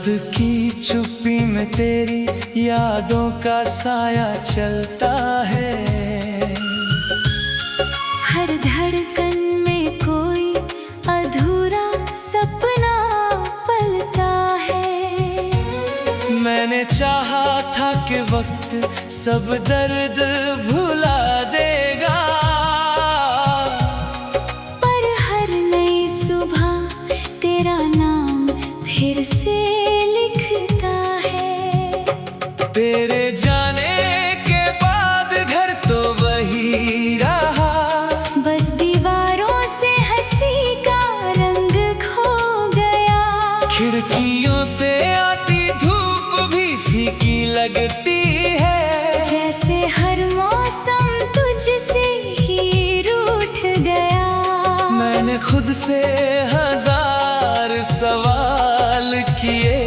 रात की चुप्पी में तेरी यादों का साया चलता है। हर धड़कन में कोई अधूरा सपना पलता है। मैंने चाहा था कि वक्त सब दर्द भुला देगा, पर हर नई सुबह तेरा नाम फिर से लिखता है। तेरे जाने के बाद घर तो वही रहा, बस दीवारों से हंसी का रंग खो गया। खिड़कियों से आती धूप भी फीकी लगती है, जैसे हर मौसम तुझसे ही रूठ गया। मैंने खुद से हजार सवाल किए,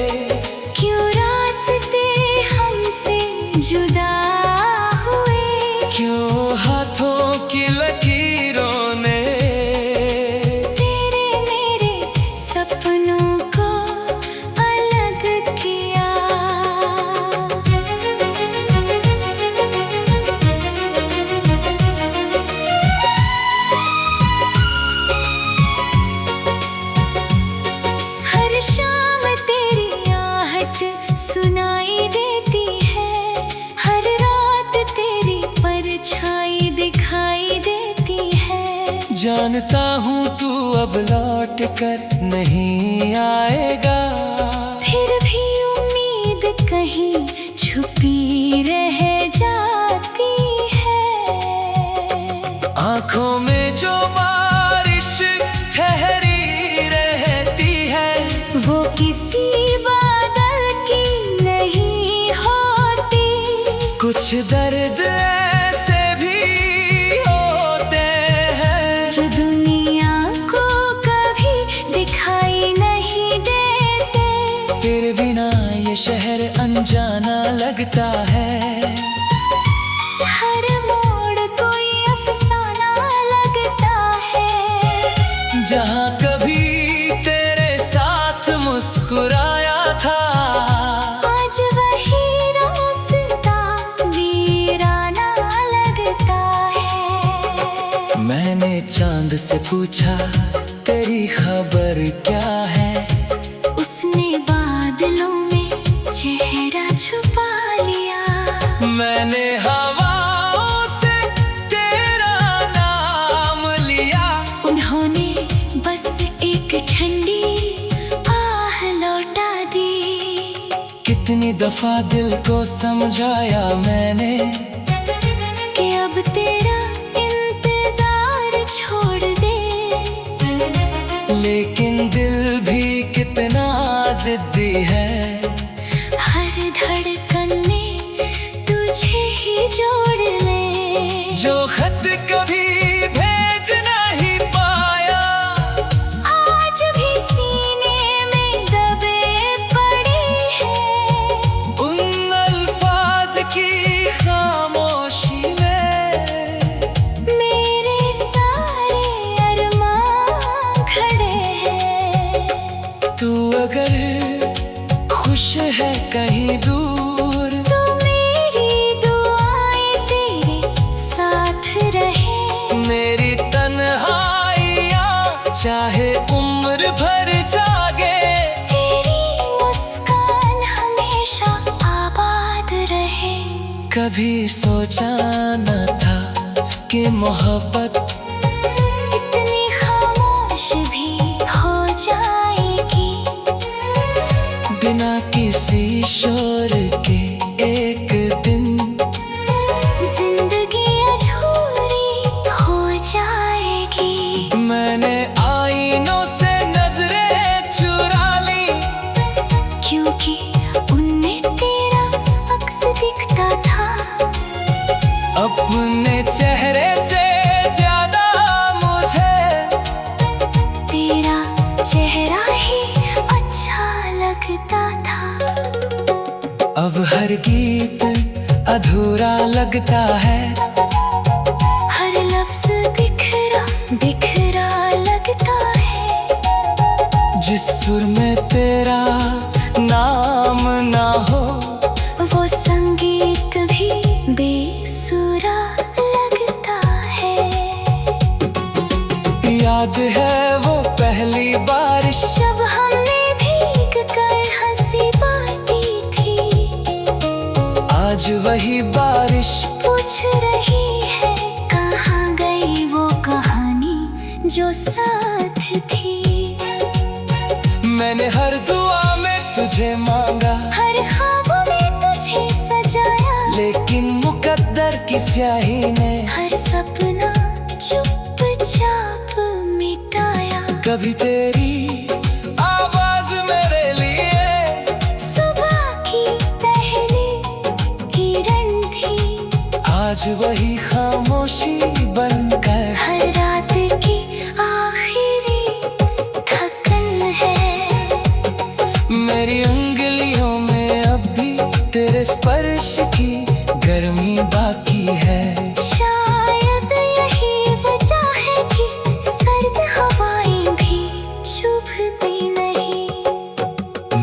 क्यों रास्ते हमसे जुदा हुए, क्यों हाथों की लकीरों ने तेरे मेरे सपनों को अलग किया। हर शाम तेरी आहट सुनाई देती है, हर रात तेरी परछाई दिखाई देती है। जानता हूँ तू अब लौट कर नहीं आएगा, फिर भी उम्मीद कहीं छुपी रह जाती है। आँखों में जो बारिश ठहरी रहती है, वो किसी बादल की नहीं होती। कुछ दर्द ऐसे भी होते हैं जो दुनिया को कभी दिखाई नहीं देते। तेरे बिना ये शहर अनजाना लगता है, हर मोड़ कोई अफसाना लगता है। जहाँ कभी तेरे साथ मुस्कुराया था, आज वही रास्ता वीराना लगता है। मैंने चांद से पूछा तेरी खबर क्या है, उसने बादलों में चेहरा छुपा लिया। मैंने हवाओं से तेरा नाम लिया, उन्होंने बस एक ठंडी आह लौटा दी। कितनी दफा दिल को समझाया मैंने कि अब तेरा इंतजार छोड़ दे, लेकिन दिल भी कितना जिद्दी है। हर धड़कन में तुझे ही जोड़ ले। जो खत कभी भेज नहीं पाया, आज भी सीने में दबे पड़ी है। उन अल्फाज की खामोशी में मेरे सारे अरमान खड़े हैं। तू अगर खुश है कहीं दूर, तो मेरी दुआएं तेरे साथ रहे। मेरी तन्हाइयाँ चाहे उम्र भर जागे, तेरी मुस्कान हमेशा आबाद रहे। कभी सोचा न था कि मोहब्बत इतनी खामोश भी हो जाएगी। बिना किसी शोर के एक दिन जिंदगी अधूरी हो जाएगी। मैंने आईनों से नजरें चुरा ली, क्योंकि उनमें तेरा अक्स दिखता था। अपने चेहरे से ज्यादा मुझे तेरा चेहरा ही अच्छा लगता था। अब हर गीत अधूरा लगता है, हर लफ्ज बिखरा बिखरा लगता है। जिस सुर में तेरा नाम बारिश जब हमने भीग कर हंसी बांटी थी, आज वही बारिश पूछ रही है कहाँ गई वो कहानी जो साथ थी। मैंने हर दुआ में तुझे मांगा, हर ख्वाब में तुझे सजाया, लेकिन मुकद्दर की स्याही ने हर सपना चुपचाप मिटाया। कभी तेरी आवाज मेरे लिए सुबह की पहली किरण थी, आज वही खामोशी बनकर हर रात की आखिरी थकन है। मेरी उंगलियों में अब भी तेरे स्पर्श की गर्मी बाकी है। शायद यही वजह है कि सर्द हवाएं भी चुभती नहीं।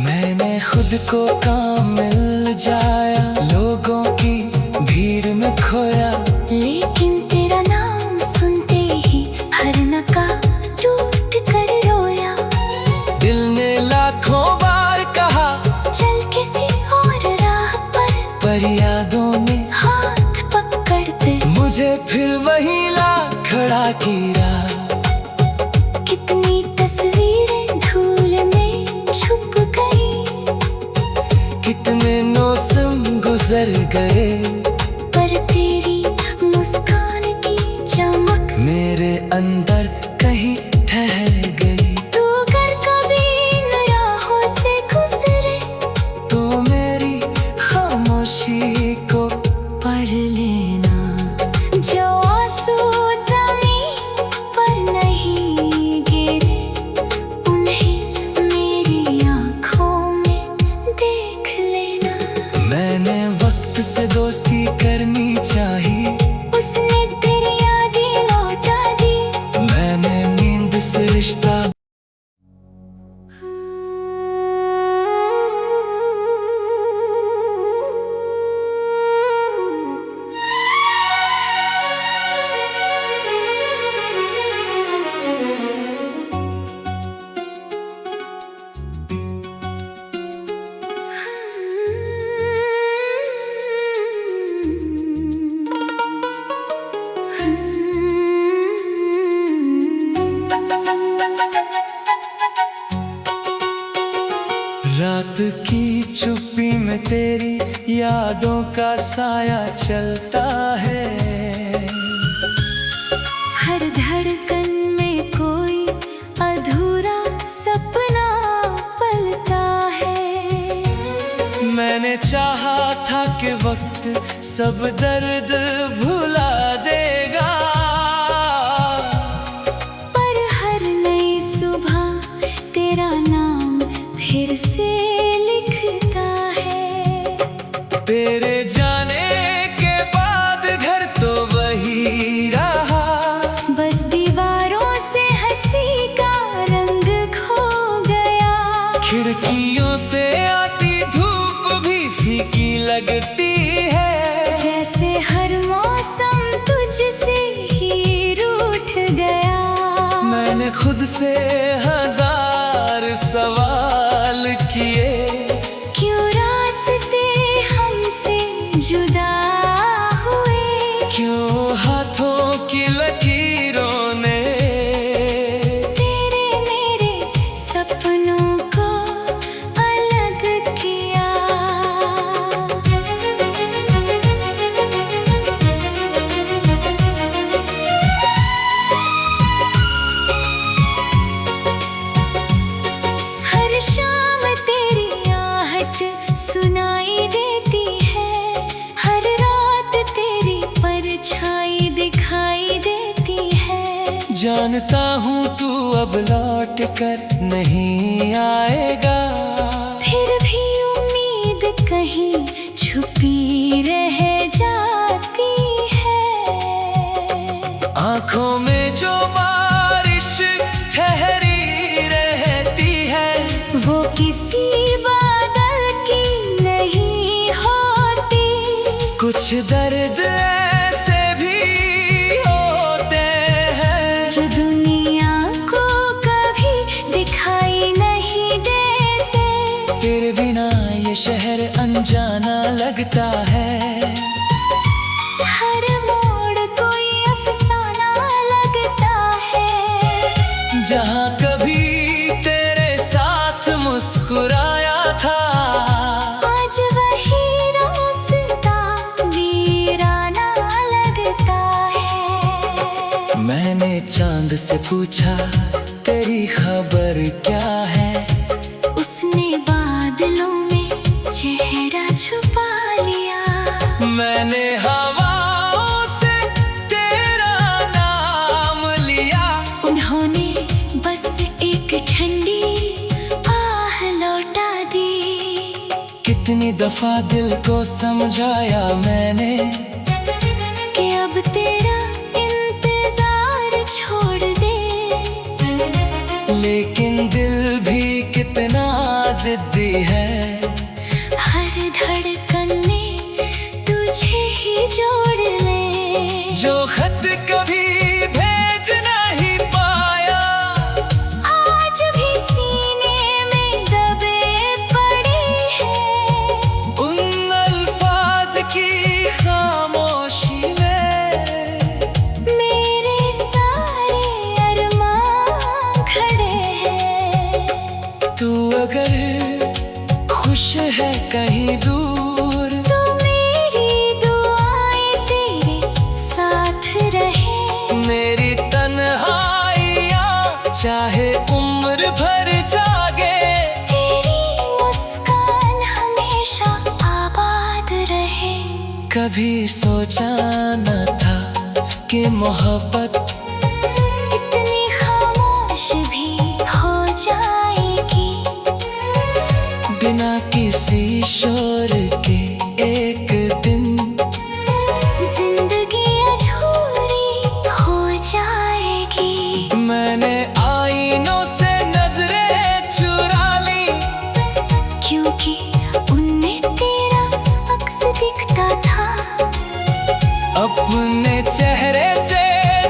मैंने खुद को कामिल जाया, लोगों की भीड़ में खोया, लेकिन तेरा नाम सुनते ही हर नका टूट कर रोया। दिल ने लाखों बार कहा चल किसी और राह पर यादों ने हाथ पकड़ते मुझे फिर वही ला खड़ा किया। कितनी तस्वीरें धूल में छुप गई, कितने मौसम गुजर गए, पर तेरी मुस्कान की चमक मेरे अंदर कहीं ठहर गई। तू अगर कभी इन राहों से गुजरे तो मेरी खामोशी को पढ़ लेना, जो आंसू ज़मीन पर नहीं गिरे, उन्हें मेरी आँखों में देख लेना। मैंने वक्त से दोस्ती करनी चाहिए, उसने तेरी यादें लौटा दी। मैंने नींद से रिश्ता रात की चुप्पी में तेरी यादों का साया चलता है। हर धड़कन में कोई अधूरा सपना पलता है। मैंने चाहा था कि वक्त सब दर्द भुला देगा, पर हर नई सुबह तेरा नाम फिर से लिखता है। तेरे जाने के बाद घर तो वही रहा, बस दीवारों से हंसी का रंग खो गया। खिड़कियों से आती धूप भी फीकी लगती है, जैसे हर मौसम तुझसे ही रूठ गया। मैंने खुद से हजार सवाल किए, क्यों रास्ते हमसे जुदा हुए, क्यों हाथों की लकीरों ने तेरे मेरे सपनों को अलग किया। हर शाम तेरी आहट सुनाई देती है, हर रात तेरी परछाई दिखाई देती है। जानता हूँ तू अब लौट कर नहीं आएगा, फिर भी उम्मीद कहीं छुपी रह जाती है। आँखों में जो बारिश ठहरी रहती है, वो किसी बादल की नहीं होती। कुछ दर्द ऐसे भी होते हैं जो दुनिया को कभी दिखाई ये शहर अनजाना लगता है, हर मोड़ कोई अफसाना लगता है। जहाँ कभी तेरे साथ मुस्कुराया था, आज वही रास्ता वीराना लगता है। मैंने चांद से पूछा तेरी खबर क्या है, उसने बादलों में चेहरा छुपा लिया। मैंने हवाओं से तेरा नाम लिया, उन्होंने बस एक ठंडी आह लौटा दी। कितनी दफा दिल को समझाया मैंने कि अब तेरा इंतजार छोड़ दे, लेकिन दिल भी कितना जिद्दी है। हर धड़कन में तुझे ही जोड़ ले। जो खत कभी भेज नहीं पाया, आज भी सीने में दबे पड़ी है। उन अल्फाज की खामोशी में मेरे सारे अरमान खड़े हैं। तू अगर खुश है कहीं दूर, तो मेरी दुआएं तेरे साथ रहे। मेरी तन्हाइयाँ चाहे उम्र भर जागे, तेरी मुस्कान हमेशा आबाद रहे। कभी सोचा न था कि मोहब्बत इतनी खामोश भी हो जाएगी। बिना किसी शोर के एक दिन जिंदगी अधूरी हो जाएगी। मैंने आईनों से नजरें चुरा ली, क्योंकि उनमें तेरा अक्स दिखता था। अपने चेहरे से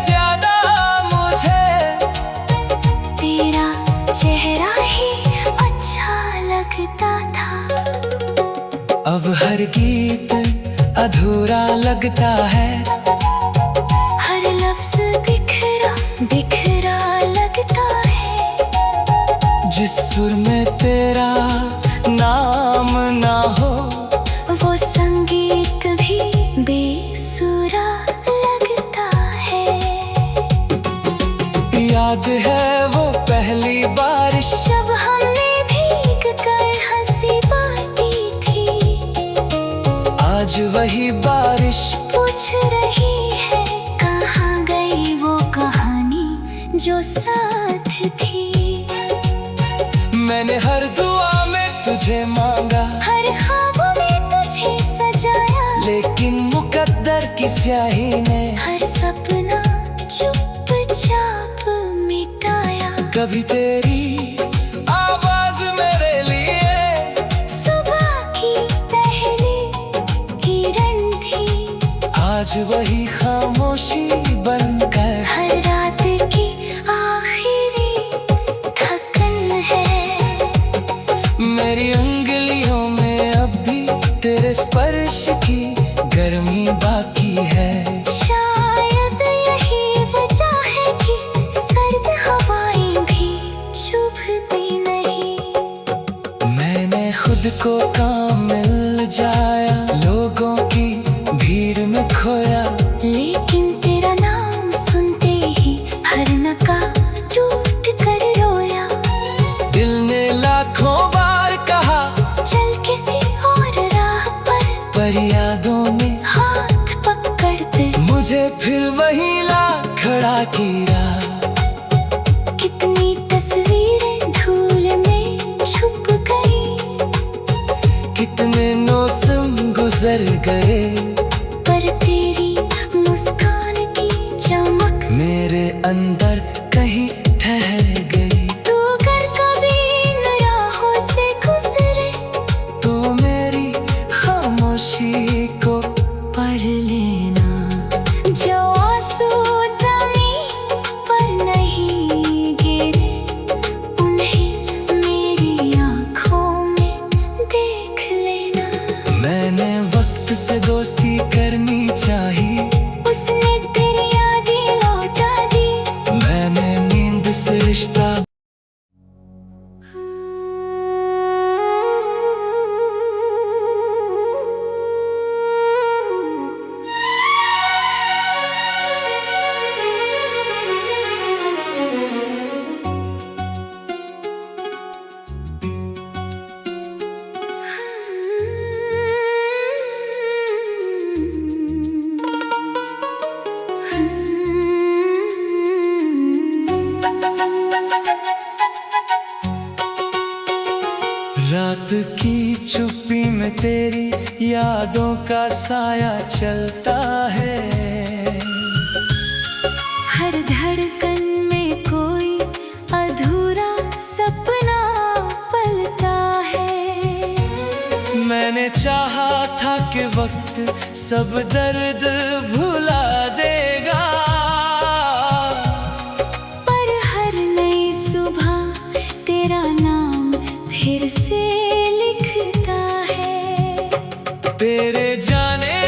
ज्यादा मुझे तेरा चेहरा ही अच्छा लगता था। अब हर गीत अधूरा लगता है, हर लफ्ज बिखरा बिखरा लगता है। जिस सुर में तेरा नाम ना हो, वो संगीत भी बेसुरा लगता है। याद है वो पहली बारिश, जब हमने भीग कर हंसी बांटी थी। आज वही बारिश पूछ रही है कहाँ गई वो कहानी जो साथ थी। मैंने हर दुआ में तुझे मांगा, हर ख्वाब में तुझे सजाया, लेकिन मुकद्दर की स्याही ने हर सपना चुपचाप मिटाया। कभी तेरी आवाज मेरे लिए सुबह की पहली किरण थी। आज वही खामोशी बनकर हर रात की आखिरी थकन है। मेरी उंगलियों में अब भी तेरे स्पर्श की गर्मी बाकी है। शायद यही वजह है कि सर्द हवाएं भी चुभती नहीं। मैंने खुद को कामिल जाया, लोगों की भीड़ में खोया, लेकिन तेरा नाम सुनते ही हर नका टूट कर रोया। दिल ने लाखों बार कहा चल किसी और राह पर यादों में हाथ पकड़ते मुझे फिर वही ला खड़ा किया। कितनी तस्वीरें धूल में छुप गई, कितने मौसम गुजर गए, पर तेरी मुस्कान की चमक मेरे अंदर कहीं ठहर गई। तू अगर कभी इन राहों से गुजरे, तो मेरी खामोशी को पढ़ लेना। जो आंसू ज़मीन पर नहीं गिरे, उन्हें मेरी आँखों में देख रात की चुप्पी में तेरी यादों का साया चलता है। हर धड़कन में कोई अधूरा सपना पलता है। मैंने चाहा था कि वक्त सब दर्द भुला देगा, पर हर नई सुबह तेरा नाम फिर से लिखता है। तेरे जाने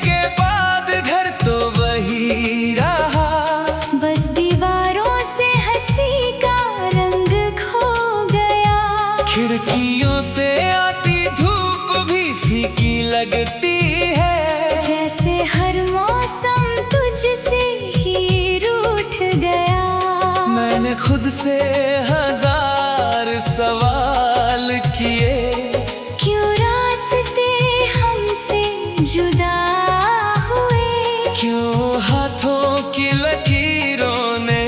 के बाद घर तो वही रहा, बस दीवारों से हंसी का रंग खो गया। खिड़कियों से आती धूप भी फीकी लगती है, जैसे हर मौसम तुझसे ही रूठ गया। मैंने खुद से हजार सवाल किए, क्यों रास्ते हमसे जुदा हुए, क्यों हाथों की लकीरों ने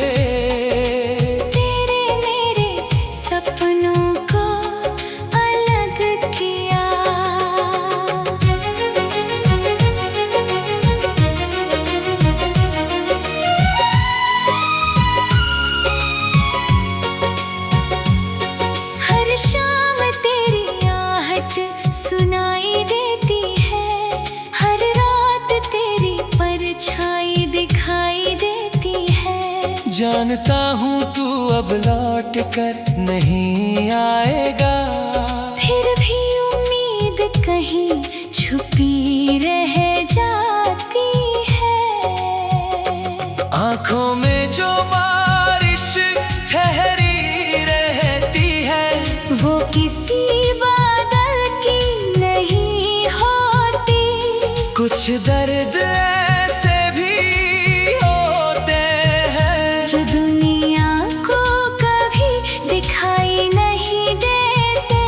तेरे मेरे सपनों को अलग किया। हर शाम तेरी आहट सुनाई देती है, हर रात तेरी परछाई दिखाई देती है। जानता हूँ तू अब लौट कर नहीं आएगा, फिर भी उम्मीद कहीं छुपी रह जाती है। आँखों में जो बारिश ठहरी रहती है, वो किसी बादल की नहीं होती। कुछ दर्द ऐसे भी होते हैं जो दुनिया को कभी दिखाई नहीं देते।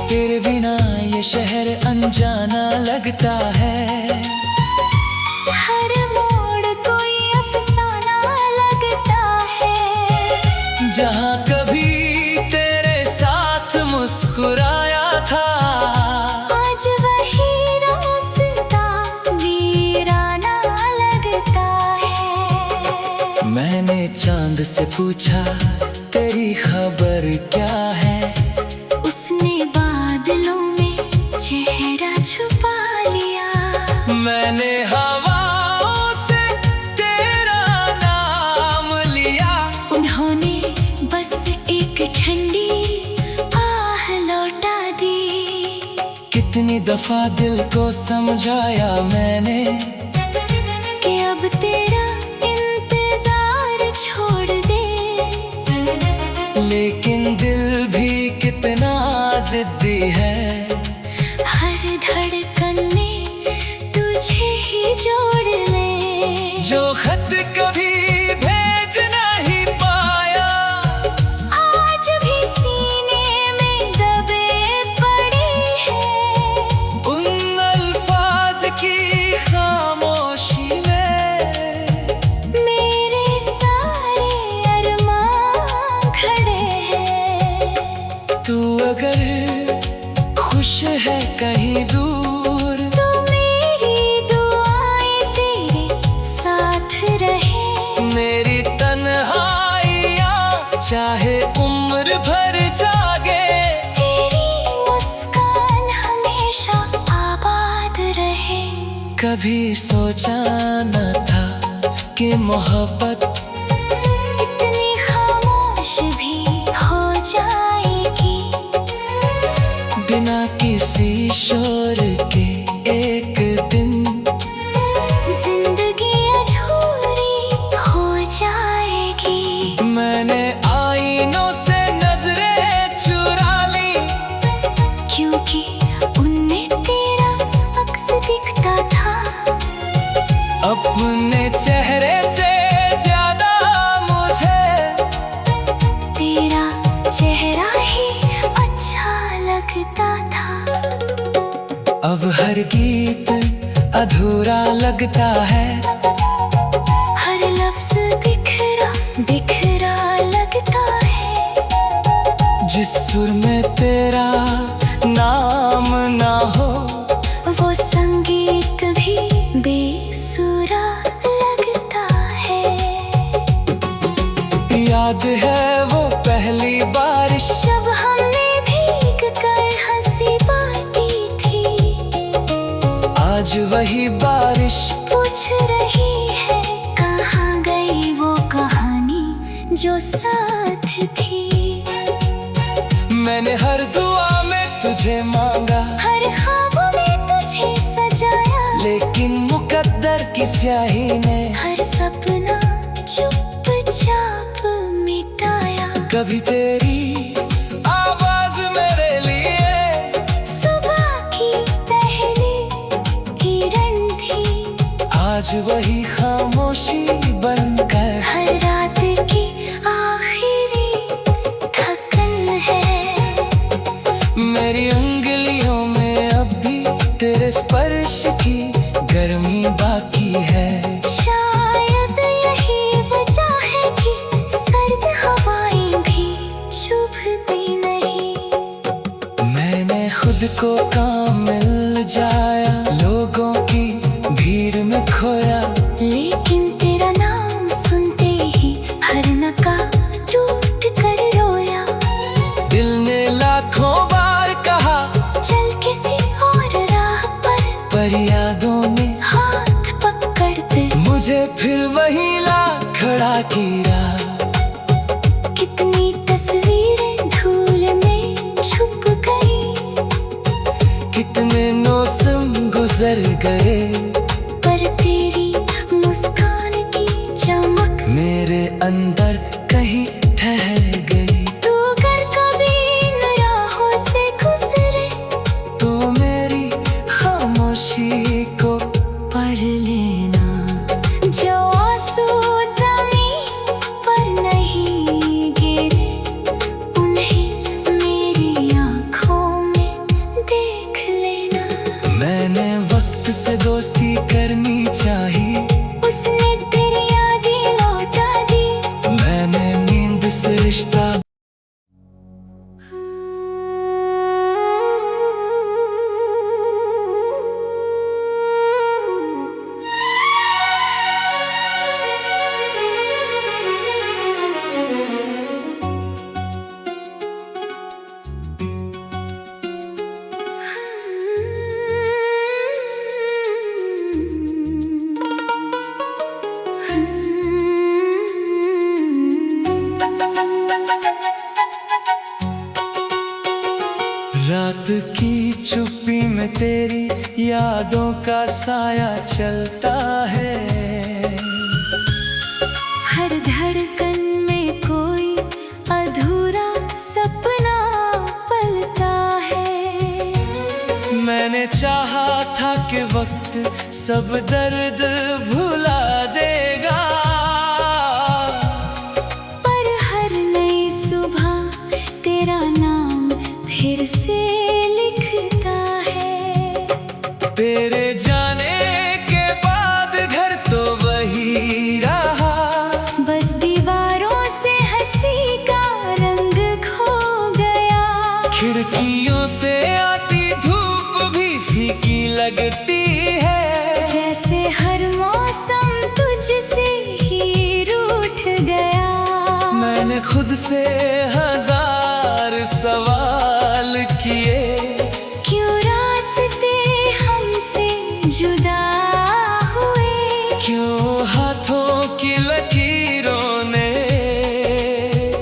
तेरे बिना ये शहर अनजाना लगता है, हर मोड़ कोई अफसाना लगता है। जहाँ कभी तेरे साथ मुस्कुराया था, आज वही रास्ता वीराना लगता है। मैंने चांद से पूछा तेरी खबर क्या है, उसने बादलों में चेहरा छुपा लिया। मैंने हवाओं से तेरा नाम लिया, उन्होंने बस एक ठंडी आह लौटा दी। कितनी दफा दिल को समझाया मैंने कि अब तेरा इंतजार छोड़ दे, लेकिन दिल भी कितना जिद्दी है। हर धड़कन में तुझे ही जोड़ ले। जो खत कभी भेज नहीं पाया, आज भी सीने में दबे पड़ी है। उन अल्फाज की खामोशी में मेरे सारे अरमान खड़े हैं। तू अगर खुश है कहीं दूर, तो मेरी दुआएं तेरे साथ रहे। मेरी तन्हाइयाँ चाहे उम्र भर जागे, तेरी मुस्कान हमेशा आबाद रहे। कभी सोचा न था कि मोहब्बत इतनी खामोश भी हो जाएगी। बिना किसी शोर के एक दिन जिंदगी अधूरी हो जाएगी। मैंने आईनों से नजरें चुरा ली, क्योंकि उनमें तेरा अक्स दिखता था। अपने चेहरे से ज्यादा मुझे तेरा चेहरा ही अच्छा लगता था। अब हर गीत अधूरा लगता है, हर लफ्ज बिखरा बिखरा लगता है। जिस सुर में तेरा नाम ना हो। वो संगीत भी बेसुरा लगता है। याद है वो पहली बारिश जब हमने भीग कर हंसी बांटी थी। आज वही बारिश पूछ रही है कहाँ गई वो कहानी जो साथ थी। मैंने हर दुआ में तुझे मांगा, हर ख्वाब में तुझे सजाया, लेकिन मुकद्दर की स्याही ने हर सपना चुपचाप मिटाया। कभी तेरी आवाज मेरे लिए सुबह की पहली किरण थी। आज वही खामोशी बनकर हर रात की आखिरी थकन है। मेरी उंगलियों में अब भी तेरे स्पर्श की गर्मी बाकी है। शायद यही वजह है कि सर्द हवाएं भी चुभती नहीं। मैंने खुद को कामिल जाया, लोगों की भीड़ में खोया, लेकिन तेरा नाम सुनते ही हर नका टूट कर रोया। दिल ने लाखों बार कहा चल किसी और राह पर यादों ने हाथ पकड़ते मुझे फिर वही ला खड़ा किया। कितनी तस्वीरें धूल में छुप गई, कितने मौसम गुजर गए, पर तेरी मुस्कान की चमक मेरे अंदर कहीं ठहर गई। तू अगर कभी इन राहों से गुजरे तू मेरी खामोशी को पढ़ लेना। जो आंसू ज़मीन पर नहीं गिरे, उन्हें मेरी आँखों में देख लेना। मैंने वक्त से दोस्ती करनी चाहिए, उसने तेरी यादें लौटा दी। मैंने नींद से रिश्ता रात की चुप्पी में तेरी यादों का साया चलता है। हर धड़कन में कोई अधूरा सपना पलता है। मैंने चाहा था कि वक्त सब दर्द भुला देगा, पर हर नई सुबह तेरा नाम फिर से लिखता है। तेरे जाने के बाद घर तो वही रहा, बस दीवारों से हंसी का रंग खो गया। खिड़कियों से आती धूप भी फीकी लगती है, जैसे हर मौसम तुझसे ही रूठ गया। मैंने खुद से हजार सवाल किए, क्यों रास्ते हमसे जुदा हुए। क्यों हाथों की लकीरों ने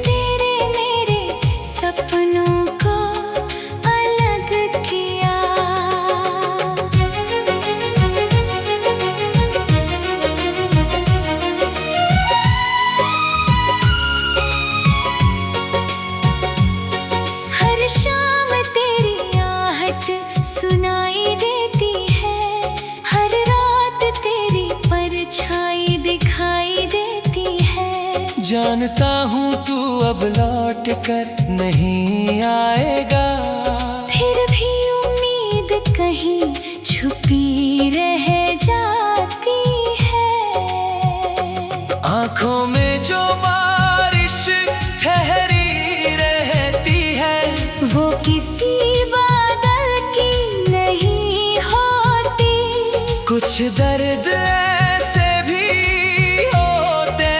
तेरे मेरे सपनों को अलग किया। हर शाम तेरी आहट सुनाई देती है, हर रात तेरी परछाई दिखाई देती है। जानता हूँ तू अब लौट कर नहीं आएगा, फिर भी उम्मीद कहीं छुपी रह जाती है। आँखों में जो बारिश ठहरी रहती है, वो किसी बात कुछ दर्द ऐसे भी होते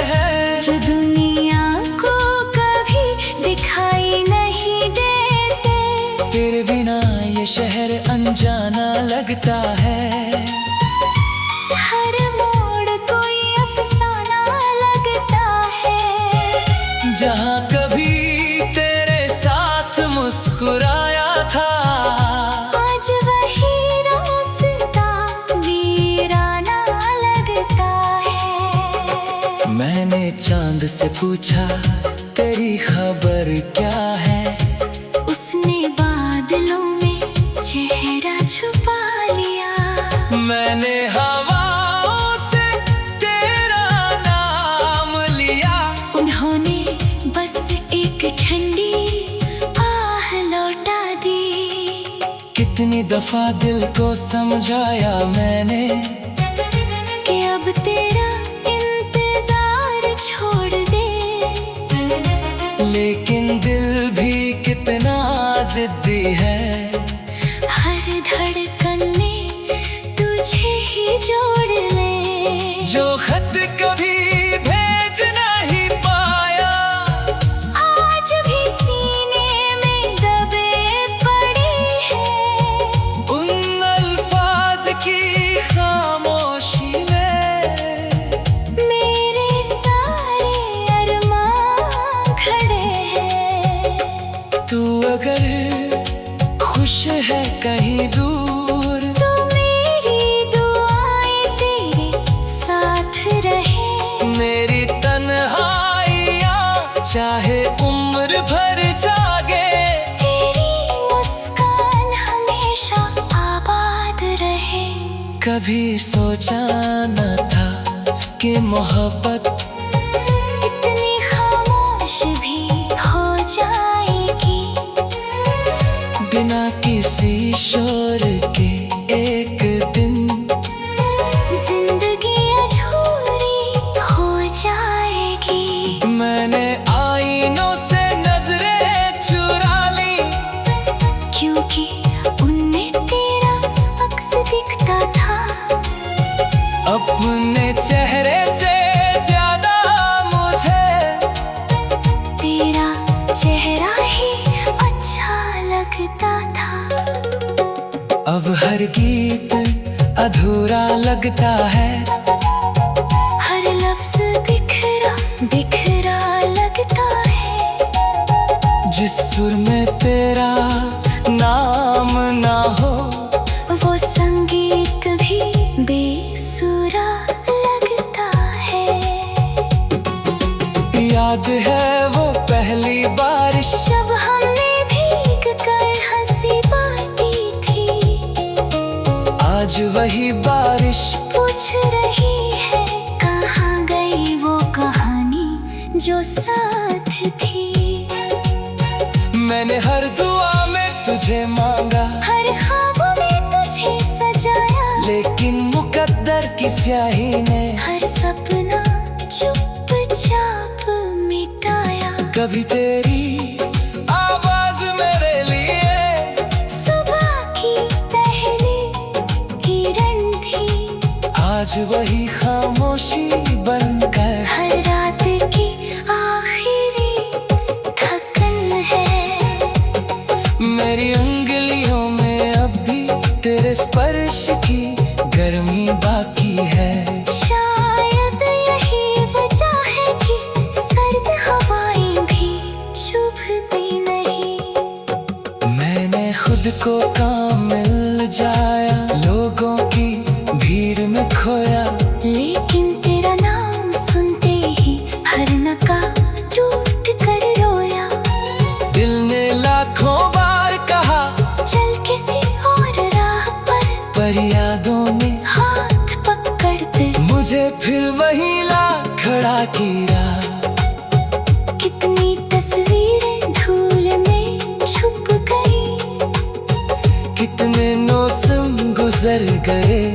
हैं जो दुनिया को कभी दिखाई नहीं देते। तेरे बिना ये शहर अनजाना लगता है। हर मोड़ कोई अफसाना लगता है। जहाँ कभी तेरे साथ मुस्कुराया था, आज वही रास्ता वीराना लगता है। मैंने चांद से पूछा तेरी खबर क्या है। उसने बादलों में चेहरा छुपा लिया। मैंने हवाओं से तेरा नाम लिया। उन्होंने बस एक ठंडी आह लौटा दी। कितनी दफा दिल को समझाया मैंने कि अब तेरा इंतजार छोड़ दे। लेकिन दिल भी कितना जिद्दी है। हर धड़कन में तुझे ही जोड़ ले। जो खत कभी भेज नहीं पाया, आज भी सीने में दबे पड़ी है। उन अल्फाज की खामोशी में मेरे सारे अरमान खड़े हैं। तू अगर खुश है कहीं दूर, तो मेरी दुआएं तेरे साथ रहे। मेरी तन्हाइयाँ चाहे उम्र भर जागे, तेरी मुस्कान हमेशा आबाद रहे। कभी सोचा न था कि मोहब्बत इतनी खामोश भी हो जाएगी। बिना किसी शोर के एक दिन जिंदगी अधूरी हो जाएगी। मैंने आईनों से नजरें चुरा ली, क्योंकि उनमें तेरा अक्स दिखता था। अपने चेहरे से ज्यादा मुझे तेरा चेहरा ही अच्छा लगता था। अब हर गीत अधूरा लगता है। हर लफ्ज बिखरा बिखरा लगता है। जिस सुर में तेरा नाम ना हो, वो संगीत भी बेसुरा लगता है। याद है वो पहली बारिश जब हमने भीग कर हंसी बांटी थी। आज वही बारिश पूछ रही है कहाँ गई वो कहानी जो साथ थी। मैंने हर दुआ में तुझे मांगा, हर ख्वाब में तुझे सजाया। लेकिन मुकद्दर की स्याही ने हर सपना चुपचाप मिटाया। कभी तेरी आवाज मेरे लिए सुबह की पहली किरण थी। आज वही खामोशी बनकर हर रात की आखिरी थकन है। मेरी उंगलियों में अब भी तेरे स्पर्श की गर्मी बाकी है। शायद यही वजह है कि सर्द हवाएं भी चुभती नहीं। मैंने खुद को कामिल जाया, लोगों की भीड़ में खोया। लेकिन तेरा नाम सुनते ही हर नका टूट कर रोया। दिल ने लाखों बार कहा चल किसी और राह पर यादों ने हाथ पकड़ते मुझे फिर वही ला खड़ा किया। कितनी तस्वीरें धूल में छुप गई। कितने मौसम गुजर गए।